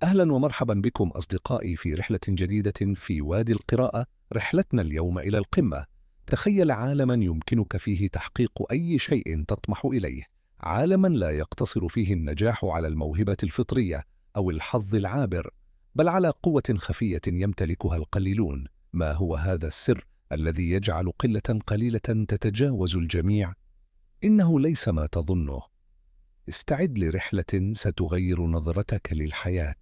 أهلا ومرحبا بكم أصدقائي في رحلة جديدة في وادي القراءة. رحلتنا اليوم إلى القمة. تخيل عالما يمكنك فيه تحقيق أي شيء تطمح إليه، عالما لا يقتصر فيه النجاح على الموهبة الفطرية أو الحظ العابر، بل على قوة خفية يمتلكها القليلون. ما هو هذا السر الذي يجعل قلة قليلة تتجاوز الجميع؟ إنه ليس ما تظنه. استعد لرحلة ستغير نظرتك للحياة،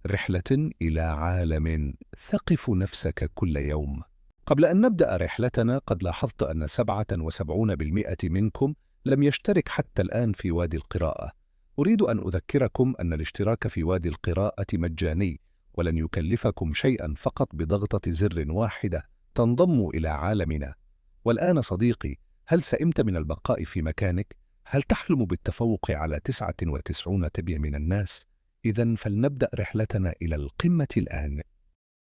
رحلة إلى عالم ثقف نفسك كل يوم. قبل أن نبدأ رحلتنا، قد لاحظت أن 77% منكم لم يشترك حتى الآن في وادي القراءة. أريد أن أذكركم أن الاشتراك في وادي القراءة مجاني، ولن يكلفكم شيئا، فقط بضغطة زر واحدة تنضم إلى عالمنا. والآن صديقي، هل سئمت من البقاء في مكانك؟ هل تحلم بالتفوق على 99% من الناس؟ إذن فلنبدأ رحلتنا إلى القمة الآن.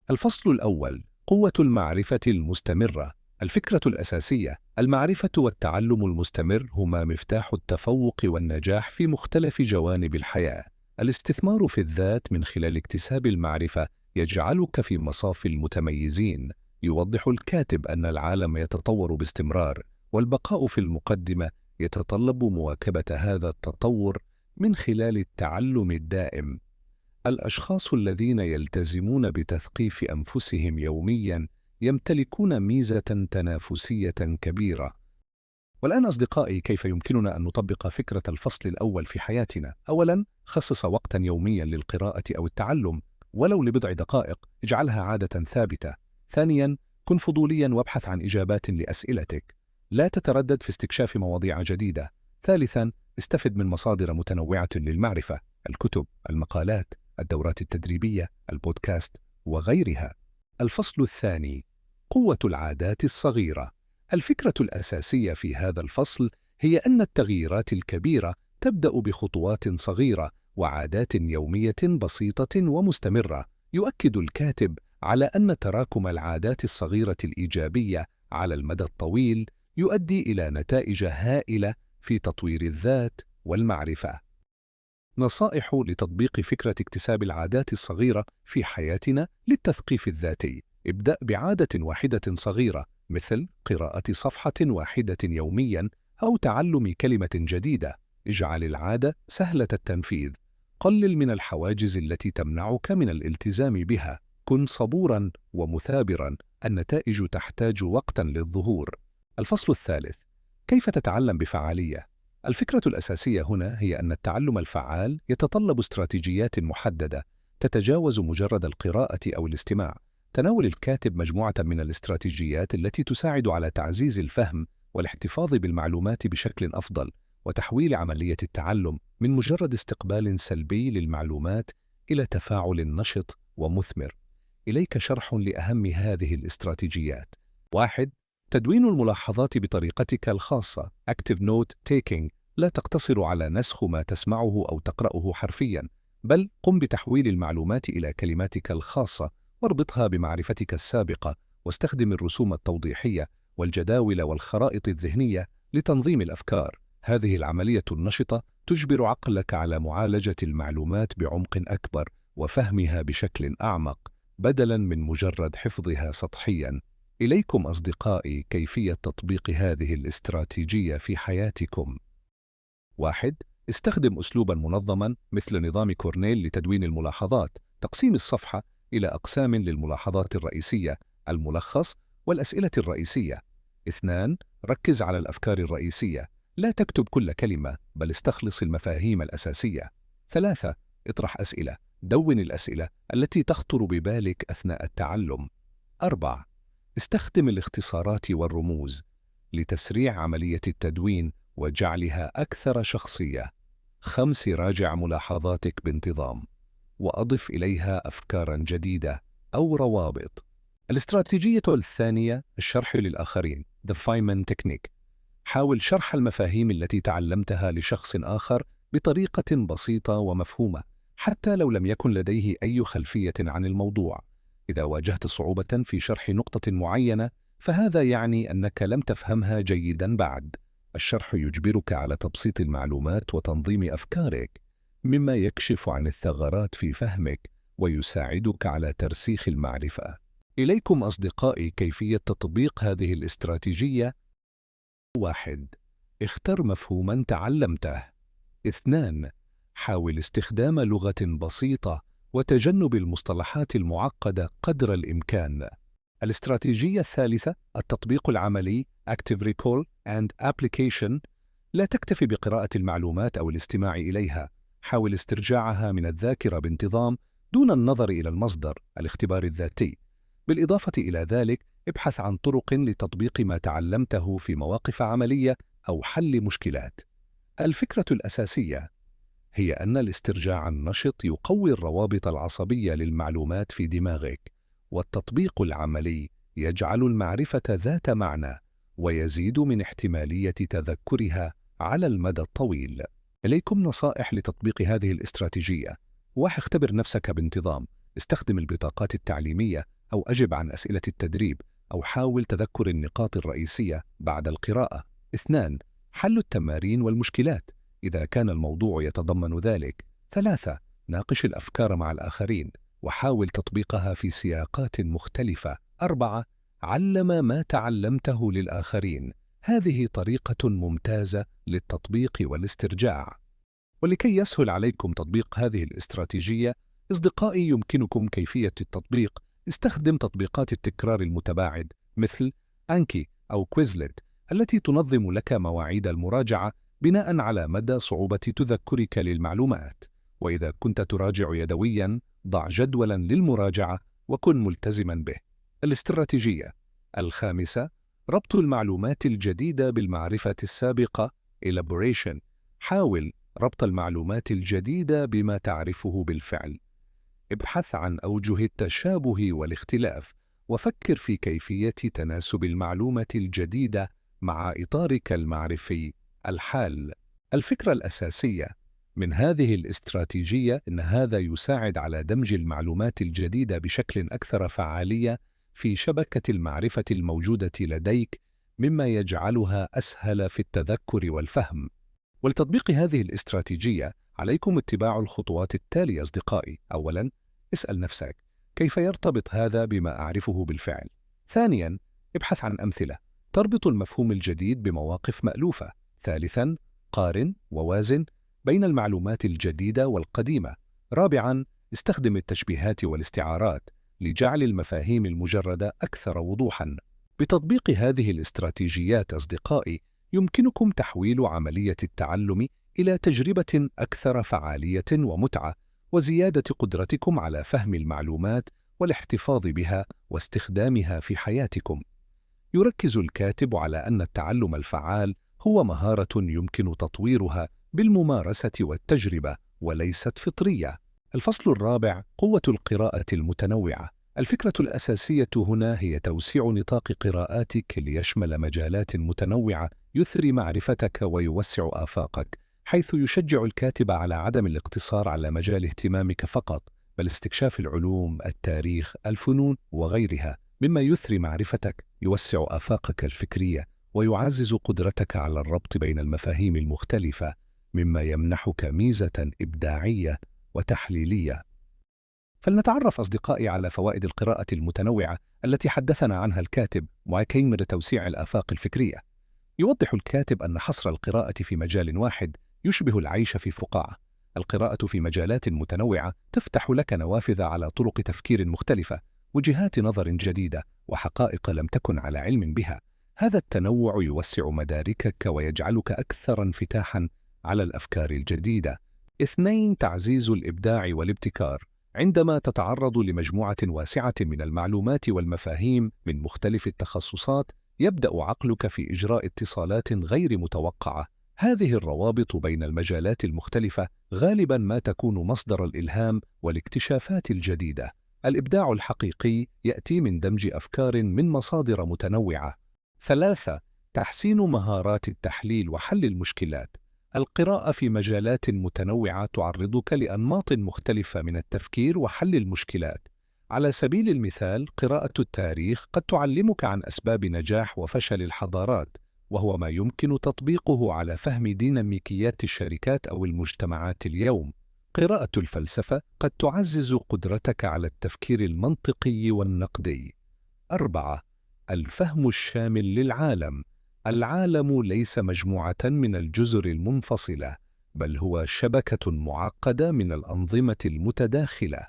الفصل الأول: قوة المعرفة المستمرة. الفكرة الأساسية: المعرفة والتعلم المستمر هما مفتاح التفوق والنجاح في مختلف جوانب الحياة. الاستثمار في الذات من خلال اكتساب المعرفة يجعلك في مصاف المتميزين. يوضح الكاتب أن العالم يتطور باستمرار، والبقاء في المقدمة يتطلب مواكبة هذا التطور من خلال التعلم الدائم. الأشخاص الذين يلتزمون بتثقيف أنفسهم يومياً يمتلكون ميزة تنافسية كبيرة. والآن أصدقائي، كيف يمكننا أن نطبق فكرة الفصل الأول في حياتنا؟ أولاً، خصص وقتاً يومياً للقراءة أو التعلم، ولو لبضع دقائق. اجعلها عادة ثابتة. ثانياً، كن فضولياً وابحث عن إجابات لأسئلتك. لا تتردد في استكشاف مواضيع جديدة. ثالثاً، استفد من مصادر متنوعة للمعرفة: الكتب، المقالات، الدورات التدريبية، البودكاست وغيرها. الفصل الثاني: قوة العادات الصغيرة. الفكرة الأساسية في هذا الفصل هي أن التغييرات الكبيرة تبدأ بخطوات صغيرة وعادات يومية بسيطة ومستمرة. يؤكد الكاتب على أن تراكم العادات الصغيرة الإيجابية على المدى الطويل يؤدي إلى نتائج هائلة في تطوير الذات والمعرفة. نصائح لتطبيق فكرة اكتساب العادات الصغيرة في حياتنا للتثقيف الذاتي. ابدأ بعادة واحدة صغيرة، مثل قراءة صفحة واحدة يومياً أو تعلم كلمة جديدة. اجعل العادة سهلة التنفيذ. قلل من الحواجز التي تمنعك من الالتزام بها. كن صبوراً ومثابراً، النتائج تحتاج وقتاً للظهور. الفصل الثالث: كيف تتعلم بفعالية؟ الفكرة الأساسية هنا هي أن التعلم الفعال يتطلب استراتيجيات محددة تتجاوز مجرد القراءة أو الاستماع. تناول الكاتب مجموعة من الاستراتيجيات التي تساعد على تعزيز الفهم والاحتفاظ بالمعلومات بشكل أفضل، وتحويل عملية التعلم من مجرد استقبال سلبي للمعلومات إلى تفاعل نشط ومثمر. إليك شرح لأهم هذه الاستراتيجيات. 1. تدوين الملاحظات بطريقتك الخاصة. Active Note Taking. لا تقتصر على نسخ ما تسمعه أو تقرأه حرفياً، بل قم بتحويل المعلومات إلى كلماتك الخاصة واربطها بمعرفتك السابقة. واستخدم الرسوم التوضيحية والجداول والخرائط الذهنية لتنظيم الأفكار. هذه العملية النشطة تجبر عقلك على معالجة المعلومات بعمق أكبر وفهمها بشكل أعمق، بدلاً من مجرد حفظها سطحياً. إليكم أصدقائي كيفية تطبيق هذه الاستراتيجية في حياتكم. 1. استخدم أسلوباً منظماً مثل نظام كورنيل لتدوين الملاحظات. تقسيم الصفحة إلى أقسام للملاحظات الرئيسية، الملخص، والأسئلة الرئيسية. 2. ركز على الأفكار الرئيسية. لا تكتب كل كلمة، بل استخلص المفاهيم الأساسية. 3. اطرح أسئلة. دون الأسئلة التي تخطر ببالك أثناء التعلم. 4. استخدم الاختصارات والرموز لتسريع عملية التدوين وجعلها أكثر شخصية. 5. راجع ملاحظاتك بانتظام، وأضف إليها أفكاراً جديدة أو روابط. الاستراتيجية الثانية: الشرح للآخرين. The Feynman Technique. حاول شرح المفاهيم التي تعلمتها لشخص آخر بطريقة بسيطة ومفهومة، حتى لو لم يكن لديه أي خلفية عن الموضوع. إذا واجهت صعوبة في شرح نقطة معينة، فهذا يعني أنك لم تفهمها جيداً بعد. الشرح يجبرك على تبسيط المعلومات وتنظيم أفكارك. مما يكشف عن الثغرات في فهمك ويساعدك على ترسيخ المعرفة. إليكم أصدقائي كيفية تطبيق هذه الاستراتيجية. 1. اختر مفهوما تعلمته. 2. حاول استخدام لغة بسيطة وتجنب المصطلحات المعقدة قدر الإمكان. الاستراتيجية الثالثة التطبيق العملي Active Recall and Application. لا تكتفي بقراءة المعلومات أو الاستماع إليها، حاول استرجاعها من الذاكرة بانتظام دون النظر إلى المصدر، الاختبار الذاتي. بالإضافة إلى ذلك، ابحث عن طرق لتطبيق ما تعلمته في مواقف عملية أو حل مشكلات. الفكرة الأساسية هي أن الاسترجاع النشط يقوي الروابط العصبية للمعلومات في دماغك، والتطبيق العملي يجعل المعرفة ذات معنى ويزيد من احتمالية تذكرها على المدى الطويل. إليكم نصائح لتطبيق هذه الاستراتيجية. 1. اختبر نفسك بانتظام، استخدم البطاقات التعليمية أو أجب عن أسئلة التدريب أو حاول تذكر النقاط الرئيسية بعد القراءة. 2. حل التمارين والمشكلات إذا كان الموضوع يتضمن ذلك. 3. ناقش الأفكار مع الآخرين وحاول تطبيقها في سياقات مختلفة. 4. علم ما تعلمته للآخرين، هذه طريقة ممتازة للتطبيق والاسترجاع. ولكي يسهل عليكم تطبيق هذه الاستراتيجية، أصدقائي، يمكنكم كيفية التطبيق. استخدم تطبيقات التكرار المتباعد مثل أنكي أو كويزلت التي تنظم لك مواعيد المراجعة بناء على مدى صعوبة تذكرك للمعلومات. وإذا كنت تراجع يدوياً، ضع جدولاً للمراجعة وكن ملتزماً به. الاستراتيجية الخامسة ربط المعلومات الجديدة بالمعرفة السابقة Elaboration. حاول ربط المعلومات الجديدة بما تعرفه بالفعل. ابحث عن أوجه التشابه والاختلاف، وفكر في كيفية تناسب المعلومة الجديدة مع إطارك المعرفي الحال. الفكرة الأساسية من هذه الاستراتيجية إن هذا يساعد على دمج المعلومات الجديدة بشكل أكثر فعالية في شبكة المعرفة الموجودة لديك، مما يجعلها أسهل في التذكر والفهم. ولتطبيق هذه الاستراتيجية عليكم اتباع الخطوات التالية أصدقائي. أولاً، اسأل نفسك كيف يرتبط هذا بما أعرفه بالفعل؟ ثانياً، ابحث عن أمثلة تربط المفهوم الجديد بمواقف مألوفة. ثالثاً، قارن ووازن بين المعلومات الجديدة والقديمة. رابعاً، استخدم التشبيهات والاستعارات لجعل المفاهيم المجردة أكثر وضوحاً. بتطبيق هذه الاستراتيجيات أصدقائي، يمكنكم تحويل عملية التعلم إلى تجربة أكثر فعالية ومتعة، وزيادة قدرتكم على فهم المعلومات والاحتفاظ بها واستخدامها في حياتكم. يركز الكاتب على أن التعلم الفعال هو مهارة يمكن تطويرها بالممارسة والتجربة وليست فطرية. الفصل الرابع: قوة القراءة المتنوعة. الفكرة الأساسية هنا هي توسيع نطاق قراءاتك ليشمل مجالات متنوعة يثري معرفتك ويوسع آفاقك، حيث يشجع الكاتب على عدم الاقتصار على مجال اهتمامك فقط، بل استكشاف العلوم، التاريخ، الفنون وغيرها، مما يثري معرفتك، يوسع آفاقك الفكرية، ويعزز قدرتك على الربط بين المفاهيم المختلفة، مما يمنحك ميزة إبداعية وتحليلية. فلنتعرف أصدقائي على فوائد القراءة المتنوعة التي حدثنا عنها الكاتب وكيفية توسيع الآفاق الفكرية. يوضح الكاتب أن حصر القراءة في مجال واحد يشبه العيش في فقاعة. القراءة في مجالات متنوعة تفتح لك نوافذ على طرق تفكير مختلفة، وجهات نظر جديدة، وحقائق لم تكن على علم بها. هذا التنوع يوسع مداركك ويجعلك أكثر انفتاحاً على الأفكار الجديدة. 2. تعزيز الإبداع والابتكار. عندما تتعرض لمجموعة واسعة من المعلومات والمفاهيم من مختلف التخصصات، يبدأ عقلك في إجراء اتصالات غير متوقعة. هذه الروابط بين المجالات المختلفة غالباً ما تكون مصدر الإلهام والاكتشافات الجديدة. الإبداع الحقيقي يأتي من دمج أفكار من مصادر متنوعة. 3. تحسين مهارات التحليل وحل المشكلات. القراءة في مجالات متنوعة تعرضك لأنماط مختلفة من التفكير وحل المشكلات. على سبيل المثال، قراءة التاريخ قد تعلمك عن أسباب نجاح وفشل الحضارات، وهو ما يمكن تطبيقه على فهم ديناميكيات الشركات أو المجتمعات اليوم. قراءة الفلسفة قد تعزز قدرتك على التفكير المنطقي والنقدي. 4. الفهم الشامل للعالم. العالم ليس مجموعة من الجزر المنفصلة، بل هو شبكة معقدة من الأنظمة المتداخلة.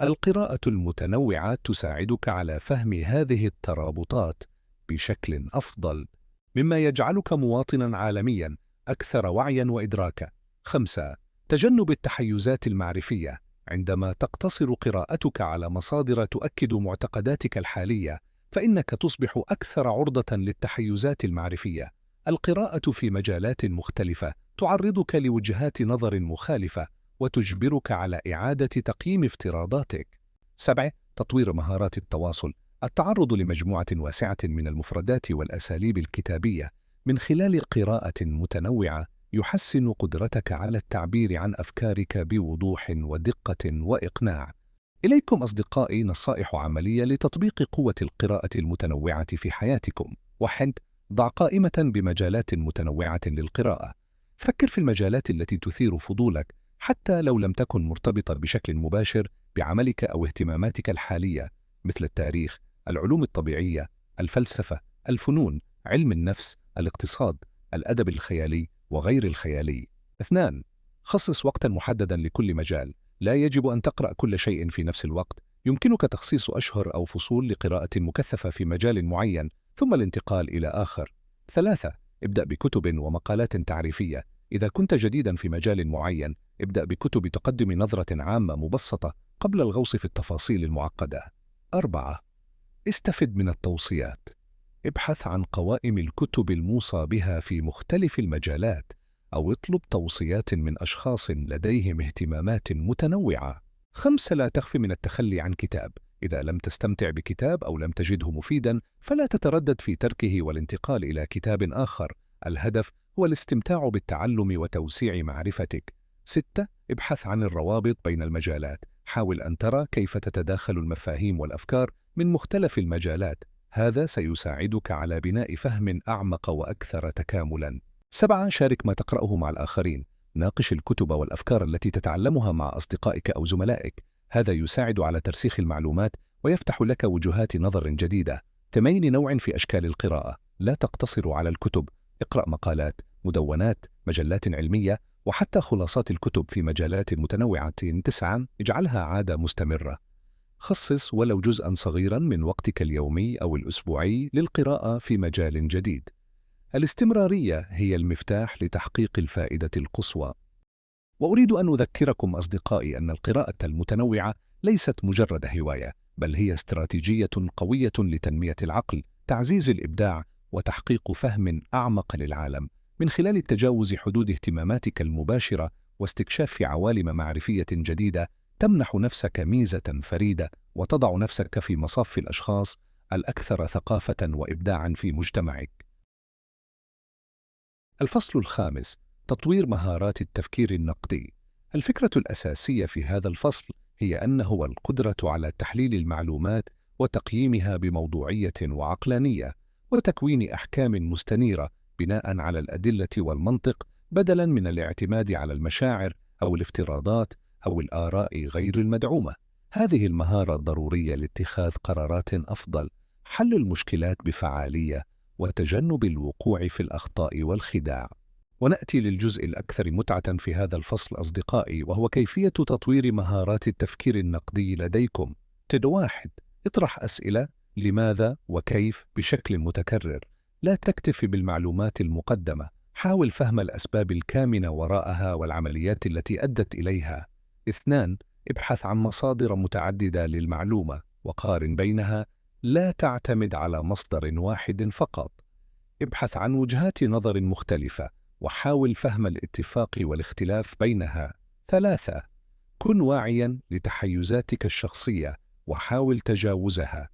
القراءة المتنوعة تساعدك على فهم هذه الترابطات بشكل أفضل، مما يجعلك مواطناً عالمياً أكثر وعياً وإدراكاً. 5. تجنب التحيزات المعرفية. عندما تقتصر قراءتك على مصادر تؤكد معتقداتك الحالية، فإنك تصبح أكثر عرضة للتحيزات المعرفية. القراءة في مجالات مختلفة تعرضك لوجهات نظر مخالفة وتجبرك على إعادة تقييم افتراضاتك. 7. تطوير مهارات التواصل. التعرض لمجموعة واسعة من المفردات والأساليب الكتابية من خلال قراءة متنوعة يحسن قدرتك على التعبير عن أفكارك بوضوح ودقة وإقناع. إليكم أصدقائي نصائح عملية لتطبيق قوة القراءة المتنوعة في حياتكم. 1. ضع قائمة بمجالات متنوعة للقراءة. فكر في المجالات التي تثير فضولك، حتى لو لم تكن مرتبطة بشكل مباشر بعملك أو اهتماماتك الحالية، مثل التاريخ، العلوم الطبيعية، الفلسفة، الفنون، علم النفس، الاقتصاد، الأدب الخيالي وغير الخيالي. 2. خصص وقتا محددا لكل مجال. لا يجب أن تقرأ كل شيء في نفس الوقت. يمكنك تخصيص أشهر أو فصول لقراءة مكثفة في مجال معين، ثم الانتقال إلى آخر. 3. ابدأ بكتب ومقالات تعريفية. إذا كنت جديدا في مجال معين، ابدأ بكتب تقدم نظرة عامة مبسطة قبل الغوص في التفاصيل المعقدة. 4. استفد من التوصيات. ابحث عن قوائم الكتب الموصى بها في مختلف المجالات، أو اطلب توصيات من أشخاص لديهم اهتمامات متنوعة. 5. لا تخف من التخلي عن كتاب. إذا لم تستمتع بكتاب أو لم تجده مفيدا، فلا تتردد في تركه والانتقال إلى كتاب آخر. الهدف هو الاستمتاع بالتعلم وتوسيع معرفتك. 6. ابحث عن الروابط بين المجالات. حاول أن ترى كيف تتداخل المفاهيم والأفكار من مختلف المجالات. هذا سيساعدك على بناء فهم أعمق وأكثر تكاملاً. 7. شارك ما تقرأه مع الآخرين. ناقش الكتب والأفكار التي تتعلمها مع أصدقائك أو زملائك. هذا يساعد على ترسيخ المعلومات ويفتح لك وجهات نظر جديدة. 8. نوع في أشكال القراءة. لا تقتصر على الكتب. اقرأ مقالات، مدونات، مجلات علمية، وحتى خلاصات الكتب في مجالات متنوعة. 9. اجعلها عادة مستمرة. خصص ولو جزءاً صغيراً من وقتك اليومي أو الأسبوعي للقراءة في مجال جديد. الاستمرارية هي المفتاح لتحقيق الفائدة القصوى. وأريد أن أذكركم أصدقائي أن القراءة المتنوعة ليست مجرد هواية، بل هي استراتيجية قوية لتنمية العقل، تعزيز الإبداع، وتحقيق فهم أعمق للعالم، من خلال تجاوز حدود اهتماماتك المباشرة واستكشاف عوالم معرفية جديدة. تمنح نفسك ميزة فريدة، وتضع نفسك في مصاف الأشخاص الأكثر ثقافة وإبداعاً في مجتمعك. الفصل الخامس: تطوير مهارات التفكير النقدي. الفكرة الأساسية في هذا الفصل هي أنه القدرة على تحليل المعلومات وتقييمها بموضوعية وعقلانية، وتكوين أحكام مستنيرة بناء على الأدلة والمنطق، بدلاً من الاعتماد على المشاعر أو الافتراضات أو الآراء غير المدعومة. هذه المهارة ضرورية لاتخاذ قرارات أفضل، حل المشكلات بفعالية، وتجنب الوقوع في الأخطاء والخداع. ونأتي للجزء الأكثر متعة في هذا الفصل أصدقائي، وهو كيفية تطوير مهارات التفكير النقدي لديكم. 1. اطرح أسئلة لماذا وكيف بشكل متكرر. لا تكتفي بالمعلومات المقدمة، حاول فهم الأسباب الكامنة وراءها والعمليات التي أدت إليها. 2. ابحث عن مصادر متعددة للمعلومة وقارن بينها. لا تعتمد على مصدر واحد فقط. ابحث عن وجهات نظر مختلفة وحاول فهم الاتفاق والاختلاف بينها. 3. كن واعياً لتحيزاتك الشخصية وحاول تجاوزها.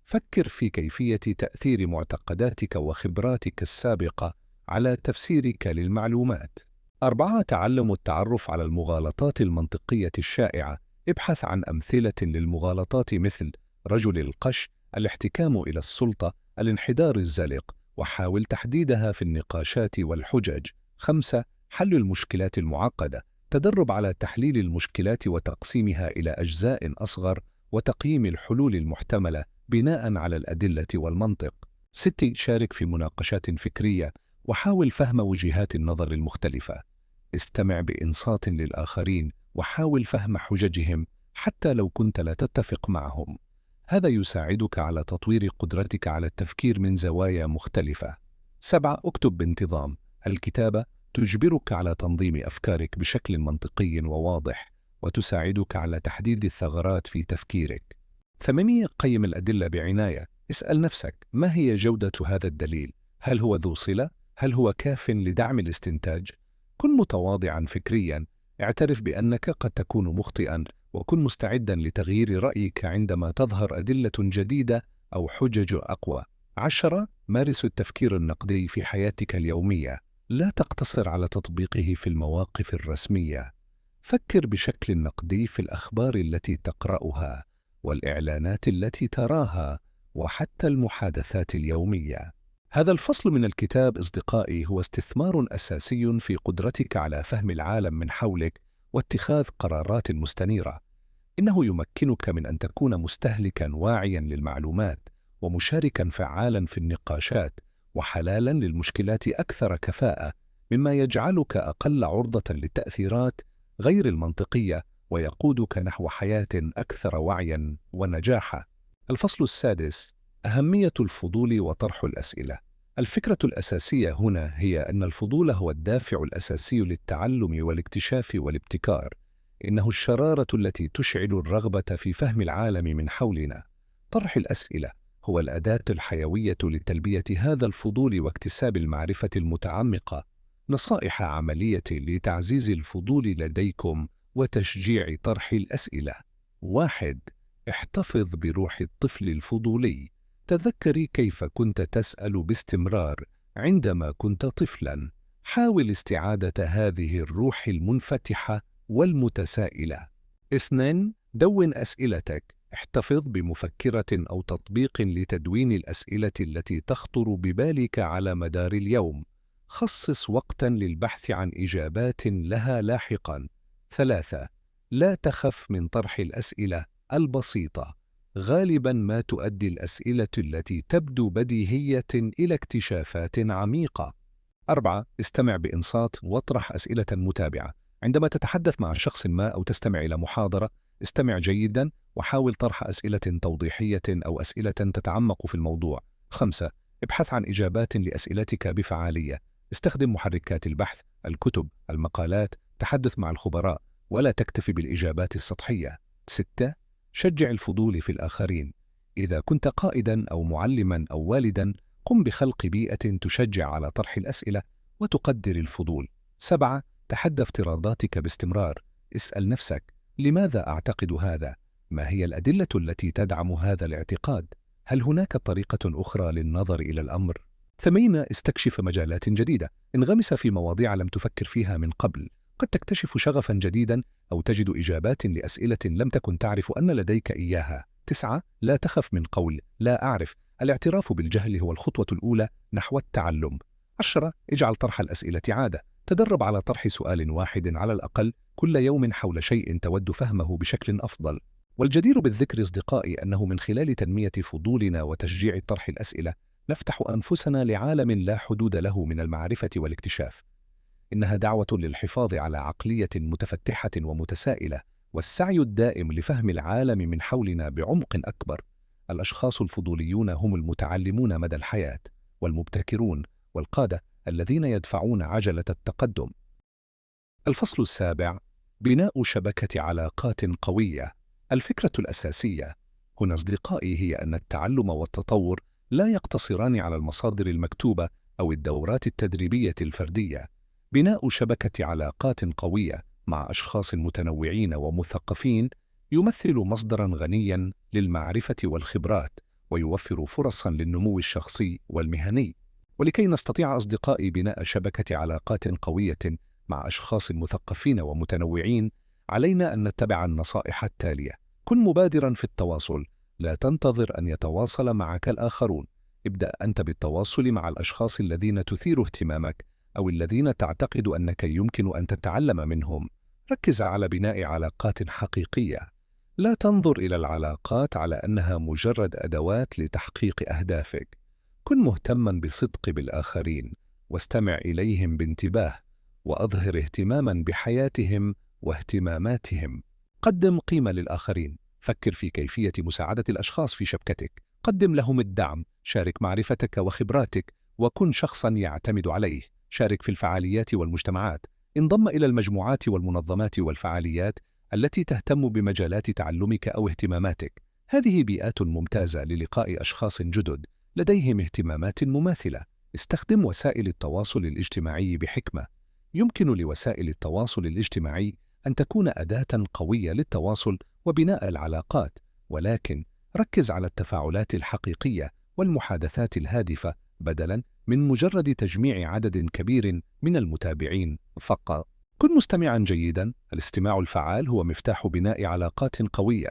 فكر في كيفية تأثير معتقداتك وخبراتك السابقة على تفسيرك للمعلومات. 4. تعلم التعرف على المغالطات المنطقية الشائعة. ابحث عن أمثلة للمغالطات مثل رجل القش، الاحتكام إلى السلطة، الانحدار الزلق، وحاول تحديدها في النقاشات والحجج. 5. حل المشكلات المعقدة. تدرب على تحليل المشكلات وتقسيمها إلى أجزاء أصغر وتقييم الحلول المحتملة بناء على الأدلة والمنطق. 6. شارك في مناقشات فكرية وحاول فهم وجهات النظر المختلفة. استمع بإنصات للآخرين وحاول فهم حججهم حتى لو كنت لا تتفق معهم. هذا يساعدك على تطوير قدرتك على التفكير من زوايا مختلفة. 7. اكتب بانتظام. الكتابة تجبرك على تنظيم أفكارك بشكل منطقي وواضح، وتساعدك على تحديد الثغرات في تفكيرك. 8. قيم الأدلة بعناية. اسأل نفسك: ما هي جودة هذا الدليل؟ هل هو ذو صلة؟ هل هو كاف لدعم الاستنتاج؟ كن متواضعا فكريا، اعترف بأنك قد تكون مخطئا، وكن مستعدا لتغيير رأيك عندما تظهر أدلة جديدة أو حجج أقوى. 10. مارس التفكير النقدي في حياتك اليومية. لا تقتصر على تطبيقه في المواقف الرسمية. فكر بشكل نقدي في الأخبار التي تقرأها والإعلانات التي تراها وحتى المحادثات اليومية. هذا الفصل من الكتاب أصدقائي هو استثمار أساسي في قدرتك على فهم العالم من حولك واتخاذ قرارات مستنيرة. إنه يمكنك من أن تكون مستهلكاً واعياً للمعلومات، ومشاركاً فعالاً في النقاشات، وحلالاً للمشكلات أكثر كفاءة، مما يجعلك أقل عرضة للتأثيرات غير المنطقية ويقودك نحو حياة أكثر وعياً ونجاحاً. الفصل السادس: أهمية الفضول وطرح الأسئلة. الفكرة الأساسية هنا هي أن الفضول هو الدافع الأساسي للتعلم والاكتشاف والابتكار. إنه الشرارة التي تشعل الرغبة في فهم العالم من حولنا. طرح الأسئلة هو الأداة الحيوية لتلبية هذا الفضول واكتساب المعرفة المتعمقة. نصائح عملية لتعزيز الفضول لديكم وتشجيع طرح الأسئلة. 1. احتفظ بروح الطفل الفضولي. تذكري كيف كنت تسأل باستمرار عندما كنت طفلاً. حاول استعادة هذه الروح المنفتحة والمتسائلة. 2. دون أسئلتك. احتفظ بمفكرة أو تطبيق لتدوين الأسئلة التي تخطر ببالك على مدار اليوم. خصص وقتاً للبحث عن إجابات لها لاحقاً. 3. لا تخف من طرح الأسئلة البسيطة. غالباً ما تؤدي الأسئلة التي تبدو بديهية إلى اكتشافات عميقة. 4. استمع بإنصات واطرح أسئلة متابعة. عندما تتحدث مع شخص ما أو تستمع إلى محاضرة، استمع جيداً وحاول طرح أسئلة توضيحية أو أسئلة تتعمق في الموضوع. 5. ابحث عن إجابات لأسئلتك بفعالية. استخدم محركات البحث، الكتب، المقالات، تحدث مع الخبراء، ولا تكتفي بالإجابات السطحية. 6. شجع الفضول في الآخرين. إذا كنت قائداً أو معلماً أو والداً، قم بخلق بيئة تشجع على طرح الأسئلة وتقدر الفضول. 7. تحدى افتراضاتك باستمرار. اسأل نفسك: لماذا أعتقد هذا؟ ما هي الأدلة التي تدعم هذا الاعتقاد؟ هل هناك طريقة أخرى للنظر إلى الأمر؟ 8. استكشف مجالات جديدة. انغمس في مواضيع لم تفكر فيها من قبل. قد تكتشف شغفاً جديداً أو تجد إجابات لأسئلة لم تكن تعرف أن لديك إياها. 9. لا تخف من قول لا أعرف. الاعتراف بالجهل هو الخطوة الأولى نحو التعلم. 10. اجعل طرح الأسئلة عادة. تدرب على طرح سؤال واحد على الأقل كل يوم حول شيء تود فهمه بشكل أفضل. والجدير بالذكر أصدقائي أنه من خلال تنمية فضولنا وتشجيع طرح الأسئلة نفتح أنفسنا لعالم لا حدود له من المعرفة والاكتشاف. إنها دعوة للحفاظ على عقلية متفتحة ومتسائلة، والسعي الدائم لفهم العالم من حولنا بعمق أكبر. الأشخاص الفضوليون هم المتعلمون مدى الحياة، والمبتكرون والقادة الذين يدفعون عجلة التقدم. الفصل السابع: بناء شبكة علاقات قوية. الفكرة الأساسية هنا أصدقائي هي أن التعلم والتطور لا يقتصران على المصادر المكتوبة أو الدورات التدريبية الفردية. بناء شبكة علاقات قوية مع أشخاص متنوعين ومثقفين يمثل مصدراً غنياً للمعرفة والخبرات، ويوفر فرصاً للنمو الشخصي والمهني. ولكي نستطيع أصدقائي بناء شبكة علاقات قوية مع أشخاص مثقفين ومتنوعين، علينا أن نتبع النصائح التالية. كن مبادراً في التواصل. لا تنتظر أن يتواصل معك الآخرون. ابدأ أنت بالتواصل مع الأشخاص الذين تثير اهتمامك أو الذين تعتقد أنك يمكن أن تتعلم منهم. ركز على بناء علاقات حقيقية. لا تنظر إلى العلاقات على أنها مجرد أدوات لتحقيق أهدافك. كن مهتماً بصدق بالآخرين، واستمع إليهم بانتباه، وأظهر اهتماماً بحياتهم واهتماماتهم. قدم قيمة للآخرين. فكر في كيفية مساعدة الأشخاص في شبكتك. قدم لهم الدعم، شارك معرفتك وخبراتك، وكن شخصاً يعتمد عليه. شارك في الفعاليات والمجتمعات. انضم إلى المجموعات والمنظمات والفعاليات التي تهتم بمجالات تعلمك أو اهتماماتك. هذه بيئات ممتازة للقاء أشخاص جدد لديهم اهتمامات مماثلة. استخدم وسائل التواصل الاجتماعي بحكمة. يمكن لوسائل التواصل الاجتماعي أن تكون أداة قوية للتواصل وبناء العلاقات، ولكن ركز على التفاعلات الحقيقية والمحادثات الهادفة بدلاً من مجرد تجميع عدد كبير من المتابعين فقط. كن مستمعاً جيداً. الاستماع الفعال هو مفتاح بناء علاقات قوية.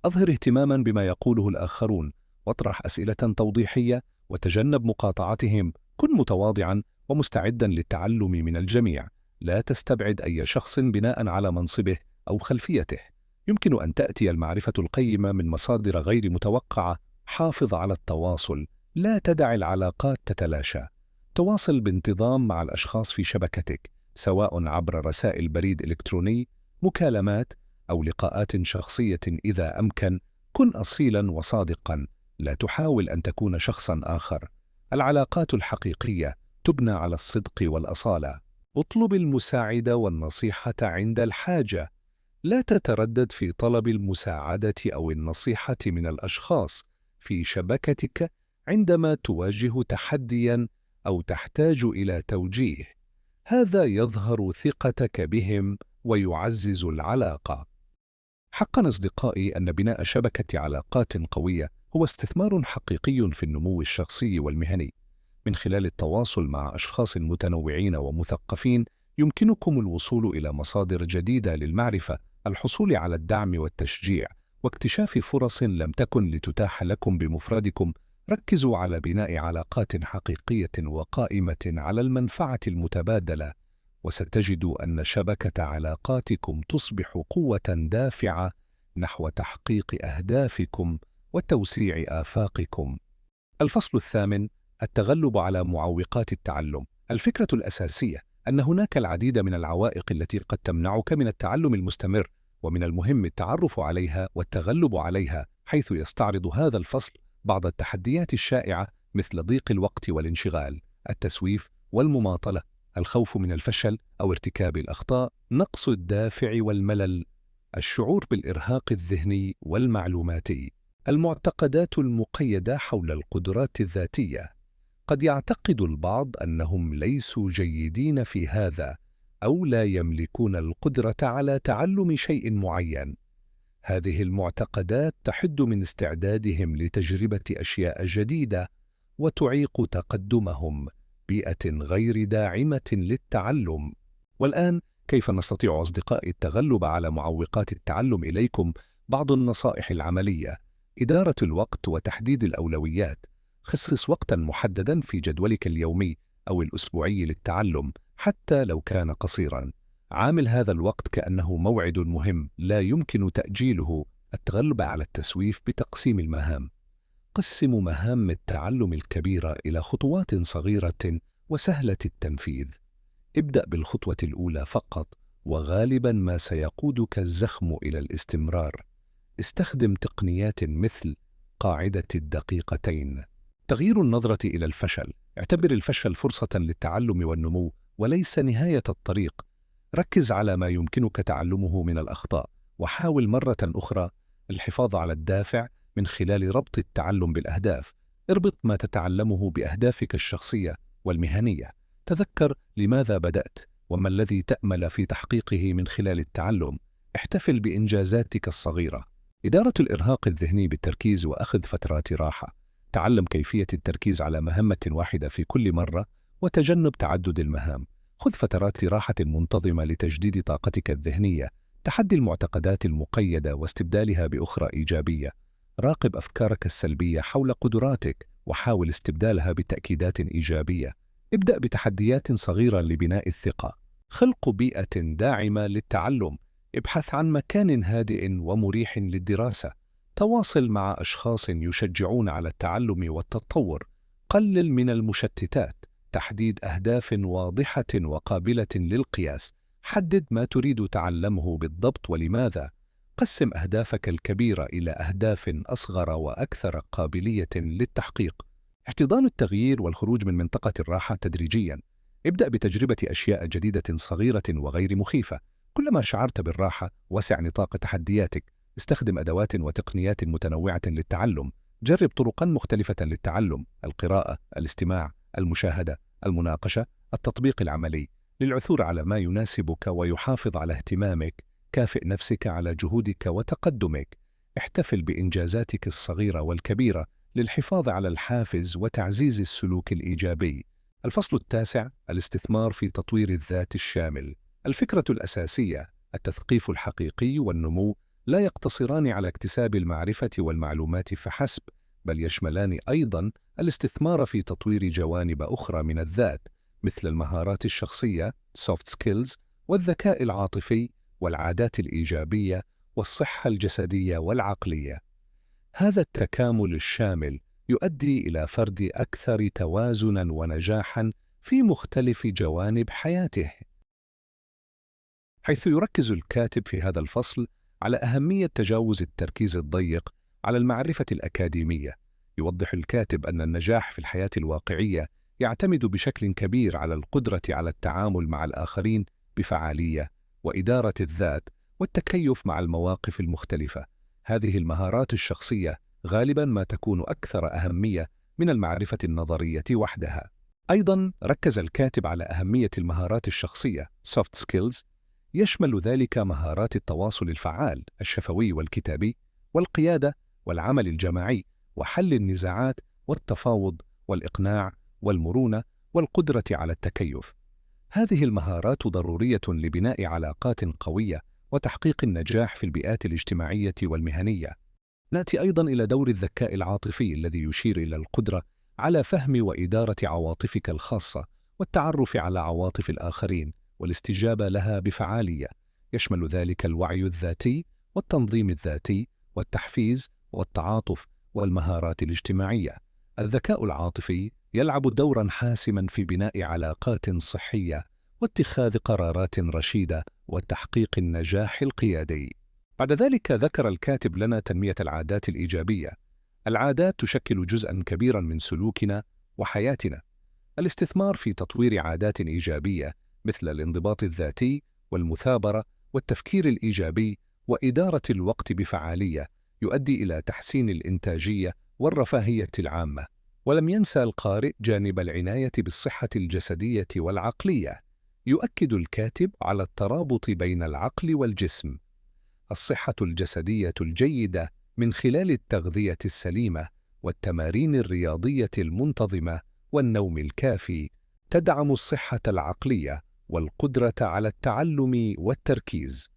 أظهر اهتماماً بما يقوله الآخرون، واطرح أسئلة توضيحية، وتجنب مقاطعتهم. كن متواضعاً ومستعداً للتعلم من الجميع. لا تستبعد أي شخص بناءً على منصبه أو خلفيته. يمكن أن تأتي المعرفة القيمة من مصادر غير متوقعة. حافظ على التواصل. لا تدع العلاقات تتلاشى. تواصل بانتظام مع الأشخاص في شبكتك، سواء عبر رسائل بريد إلكتروني، مكالمات، أو لقاءات شخصية إذا أمكن. كن أصيلاً وصادقاً. لا تحاول أن تكون شخصاً آخر. العلاقات الحقيقية تبنى على الصدق والأصالة. اطلب المساعدة والنصيحة عند الحاجة. لا تتردد في طلب المساعدة أو النصيحة من الأشخاص في شبكتك عندما تواجه تحدياً أو تحتاج إلى توجيه. هذا يظهر ثقتك بهم ويعزز العلاقة. حقاً أصدقائي، أن بناء شبكة علاقات قوية هو استثمار حقيقي في النمو الشخصي والمهني. من خلال التواصل مع أشخاص متنوعين ومثقفين، يمكنكم الوصول إلى مصادر جديدة للمعرفة، الحصول على الدعم والتشجيع، واكتشاف فرص لم تكن لتتاح لكم بمفردكم. ركزوا على بناء علاقات حقيقية وقائمة على المنفعة المتبادلة، وستجدوا أن شبكة علاقاتكم تصبح قوة دافعة نحو تحقيق أهدافكم وتوسيع آفاقكم. الفصل الثامن: التغلب على معوقات التعلم. الفكرة الأساسية أن هناك العديد من العوائق التي قد تمنعك من التعلم المستمر، ومن المهم التعرف عليها والتغلب عليها، حيث يستعرض هذا الفصل بعض التحديات الشائعة مثل ضيق الوقت والانشغال، التسويف والمماطلة، الخوف من الفشل أو ارتكاب الأخطاء، نقص الدافع والملل، الشعور بالإرهاق الذهني والمعلوماتي، المعتقدات المقيدة حول القدرات الذاتية. قد يعتقد البعض أنهم ليسوا جيدين في هذا، أو لا يملكون القدرة على تعلم شيء معين. هذه المعتقدات تحد من استعدادهم لتجربة أشياء جديدة وتعيق تقدمهم. بيئة غير داعمة للتعلم. والآن، كيف نستطيع أصدقائي التغلب على معوقات التعلم؟ إليكم بعض النصائح العملية. إدارة الوقت وتحديد الأولويات. خصص وقتاً محدداً في جدولك اليومي أو الأسبوعي للتعلم، حتى لو كان قصيراً. عامل هذا الوقت كأنه موعد مهم لا يمكن تأجيله. التغلب على التسويف بتقسيم المهام. قسم مهام التعلم الكبيرة إلى خطوات صغيرة وسهلة التنفيذ. ابدأ بالخطوة الأولى فقط، وغالباً ما سيقودك الزخم إلى الاستمرار. استخدم تقنيات مثل قاعدة الدقيقتين. تغيير النظرة إلى الفشل. اعتبر الفشل فرصة للتعلم والنمو وليس نهاية الطريق. ركز على ما يمكنك تعلمه من الأخطاء، وحاول مرة أخرى. الحفاظ على الدافع من خلال ربط التعلم بالأهداف. اربط ما تتعلمه بأهدافك الشخصية والمهنية. تذكر لماذا بدأت وما الذي تأمل في تحقيقه من خلال التعلم. احتفل بإنجازاتك الصغيرة. إدارة الإرهاق الذهني بالتركيز وأخذ فترات راحة. تعلم كيفية التركيز على مهمة واحدة في كل مرة، وتجنب تعدد المهام. خذ فترات راحة منتظمة لتجديد طاقتك الذهنية. تحدي المعتقدات المقيدة واستبدالها بأخرى إيجابية. راقب أفكارك السلبية حول قدراتك، وحاول استبدالها بتأكيدات إيجابية. ابدأ بتحديات صغيرة لبناء الثقة. خلق بيئة داعمة للتعلم. ابحث عن مكان هادئ ومريح للدراسة. تواصل مع أشخاص يشجعون على التعلم والتطور. قلل من المشتتات. تحديد أهداف واضحة وقابلة للقياس. حدد ما تريد تعلمه بالضبط ولماذا. قسم أهدافك الكبيرة إلى أهداف أصغر وأكثر قابلية للتحقيق. احتضان التغيير والخروج من منطقة الراحة تدريجياً. ابدأ بتجربة أشياء جديدة صغيرة وغير مخيفة. كلما شعرت بالراحة، وسع نطاق تحدياتك. استخدم أدوات وتقنيات متنوعة للتعلم. جرب طرقاً مختلفة للتعلم: القراءة، الاستماع، المشاهدة، المناقشة، التطبيق العملي، للعثور على ما يناسبك ويحافظ على اهتمامك. كافئ نفسك على جهودك وتقدمك. احتفل بإنجازاتك الصغيرة والكبيرة للحفاظ على الحافز وتعزيز السلوك الإيجابي. الفصل 9: الاستثمار في تطوير الذات الشامل. الفكرة الأساسية: التثقيف الحقيقي والنمو لا يقتصران على اكتساب المعرفة والمعلومات فحسب، بل يشملان أيضاً الاستثمار في تطوير جوانب أخرى من الذات، مثل المهارات الشخصية soft skills، والذكاء العاطفي، والعادات الإيجابية، والصحة الجسدية والعقلية. هذا التكامل الشامل يؤدي إلى فرد أكثر توازناً ونجاحاً في مختلف جوانب حياته. حيث يركز الكاتب في هذا الفصل على أهمية تجاوز التركيز الضيق على المعرفة الأكاديمية. يوضح الكاتب أن النجاح في الحياة الواقعية يعتمد بشكل كبير على القدرة على التعامل مع الآخرين بفعالية، وإدارة الذات، والتكيف مع المواقف المختلفة. هذه المهارات الشخصية غالباً ما تكون أكثر أهمية من المعرفة النظرية وحدها. أيضاً ركز الكاتب على أهمية المهارات الشخصية soft skills. يشمل ذلك مهارات التواصل الفعال الشفوي والكتابي، والقيادة، والعمل الجماعي، وحل النزاعات، والتفاوض، والإقناع، والمرونة، والقدرة على التكيف. هذه المهارات ضرورية لبناء علاقات قوية وتحقيق النجاح في البيئات الاجتماعية والمهنية. نأتي أيضاً إلى دور الذكاء العاطفي الذي يشير إلى القدرة على فهم وإدارة عواطفك الخاصة، والتعرف على عواطف الآخرين، والاستجابة لها بفعالية. يشمل ذلك الوعي الذاتي، والتنظيم الذاتي، والتحفيز، والتعاطف، والمهارات الاجتماعية. الذكاء العاطفي يلعب دورا حاسما في بناء علاقات صحية، واتخاذ قرارات رشيدة، وتحقيق النجاح القيادي. بعد ذلك ذكر الكاتب لنا تنمية العادات الإيجابية. العادات تشكل جزءا كبيرا من سلوكنا وحياتنا. الاستثمار في تطوير عادات إيجابية مثل الانضباط الذاتي، والمثابرة، والتفكير الإيجابي، وإدارة الوقت بفعالية يؤدي إلى تحسين الإنتاجية والرفاهية العامة. ولم ينسى القارئ جانب العناية بالصحة الجسدية والعقلية. يؤكد الكاتب على الترابط بين العقل والجسم. الصحة الجسدية الجيدة من خلال التغذية السليمة، والتمارين الرياضية المنتظمة، والنوم الكافي، تدعم الصحة العقلية والقدرة على التعلم والتركيز.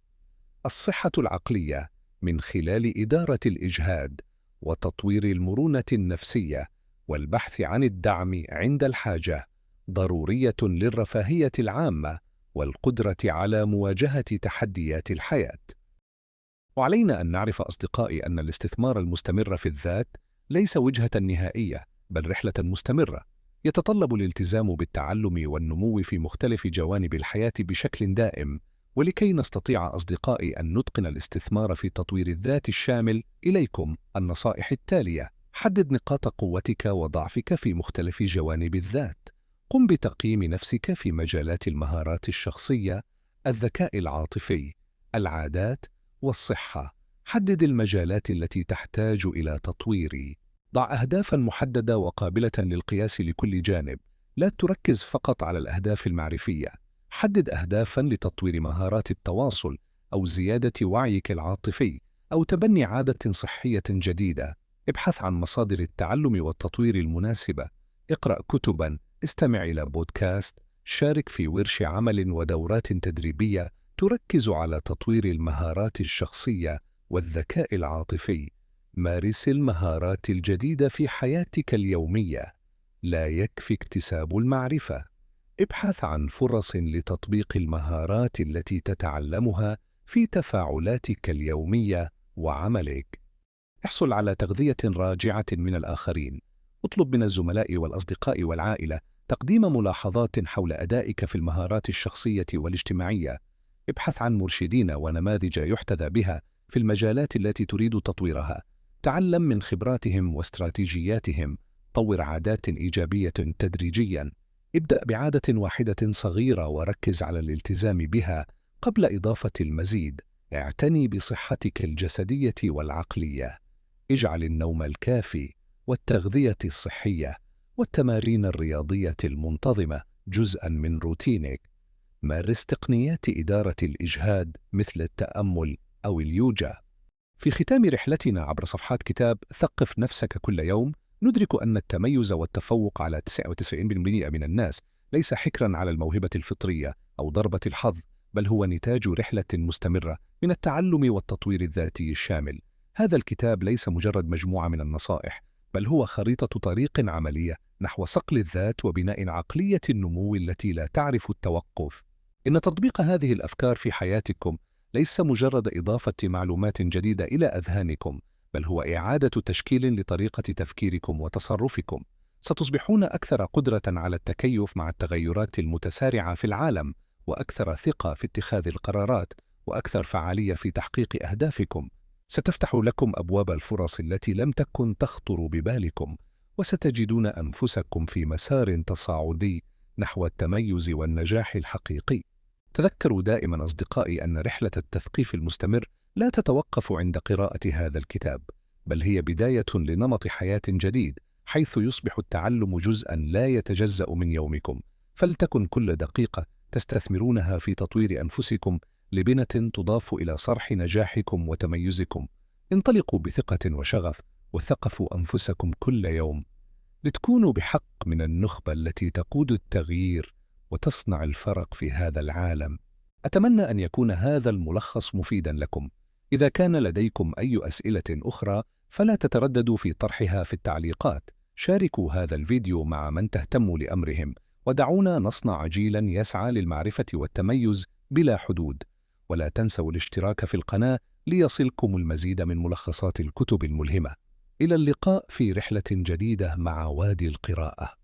الصحة العقلية من خلال إدارة الإجهاد، وتطوير المرونة النفسية، والبحث عن الدعم عند الحاجة، ضرورية للرفاهية العامة والقدرة على مواجهة تحديات الحياة. وعلينا أن نعرف أصدقائي أن الاستثمار المستمر في الذات ليس وجهة نهائية، بل رحلة مستمرة يتطلب الالتزام بالتعلم والنمو في مختلف جوانب الحياة بشكل دائم. ولكي نستطيع أصدقائي أن نتقن الاستثمار في تطوير الذات الشامل، إليكم النصائح التالية. حدد نقاط قوتك وضعفك في مختلف جوانب الذات. قم بتقييم نفسك في مجالات المهارات الشخصية، الذكاء العاطفي، العادات، والصحة. حدد المجالات التي تحتاج إلى تطوير. ضع أهدافاً محددة وقابلة للقياس لكل جانب. لا تركز فقط على الأهداف المعرفية. حدد أهدافاً لتطوير مهارات التواصل، أو زيادة وعيك العاطفي، أو تبني عادة صحية جديدة. ابحث عن مصادر التعلم والتطوير المناسبة. اقرأ كتباً، استمع إلى بودكاست، شارك في ورش عمل ودورات تدريبية تركز على تطوير المهارات الشخصية والذكاء العاطفي. مارس المهارات الجديدة في حياتك اليومية. لا يكفي اكتساب المعرفة، ابحث عن فرص لتطبيق المهارات التي تتعلمها في تفاعلاتك اليومية وعملك. احصل على تغذية راجعة من الآخرين. اطلب من الزملاء والأصدقاء والعائلة تقديم ملاحظات حول أدائك في المهارات الشخصية والاجتماعية. ابحث عن مرشدين ونماذج يحتذى بها في المجالات التي تريد تطويرها. تعلم من خبراتهم واستراتيجياتهم. طور عادات إيجابية تدريجياً. ابدأ بعادة واحدة صغيرة وركز على الالتزام بها قبل إضافة المزيد. اعتني بصحتك الجسدية والعقلية. اجعل النوم الكافي والتغذية الصحية والتمارين الرياضية المنتظمة جزءاً من روتينك. مارس تقنيات إدارة الإجهاد مثل التأمل أو اليوجا. في ختام رحلتنا عبر صفحات كتاب ثقف نفسك كل يوم، ندرك أن التميز والتفوق على 99% من الناس ليس حكراً على الموهبة الفطرية أو ضربة الحظ، بل هو نتاج رحلة مستمرة من التعلم والتطوير الذاتي الشامل. هذا الكتاب ليس مجرد مجموعة من النصائح، بل هو خريطة طريق عملية نحو صقل الذات وبناء عقلية النمو التي لا تعرف التوقف. إن تطبيق هذه الأفكار في حياتكم ليس مجرد إضافة معلومات جديدة إلى أذهانكم، بل هو إعادة تشكيل لطريقة تفكيركم وتصرفكم. ستصبحون أكثر قدرة على التكيف مع التغيرات المتسارعة في العالم، وأكثر ثقة في اتخاذ القرارات، وأكثر فعالية في تحقيق أهدافكم. ستفتح لكم أبواب الفرص التي لم تكن تخطر ببالكم، وستجدون أنفسكم في مسار تصاعدي نحو التميز والنجاح الحقيقي. تذكروا دائما أصدقائي أن رحلة التثقيف المستمر لا تتوقف عند قراءة هذا الكتاب، بل هي بداية لنمط حياة جديد، حيث يصبح التعلم جزءا لا يتجزأ من يومكم. فلتكن كل دقيقة تستثمرونها في تطوير أنفسكم لبنة تضاف إلى صرح نجاحكم وتميزكم. انطلقوا بثقة وشغف، وثقفوا أنفسكم كل يوم لتكونوا بحق من النخبة التي تقود التغيير وتصنع الفرق في هذا العالم. أتمنى أن يكون هذا الملخص مفيدا لكم. إذا كان لديكم أي أسئلة أخرى فلا تترددوا في طرحها في التعليقات. شاركوا هذا الفيديو مع من تهتموا لأمرهم، ودعونا نصنع جيلا يسعى للمعرفة والتميز بلا حدود. ولا تنسوا الاشتراك في القناة ليصلكم المزيد من ملخصات الكتب الملهمة. إلى اللقاء في رحلة جديدة مع وادي القراءة.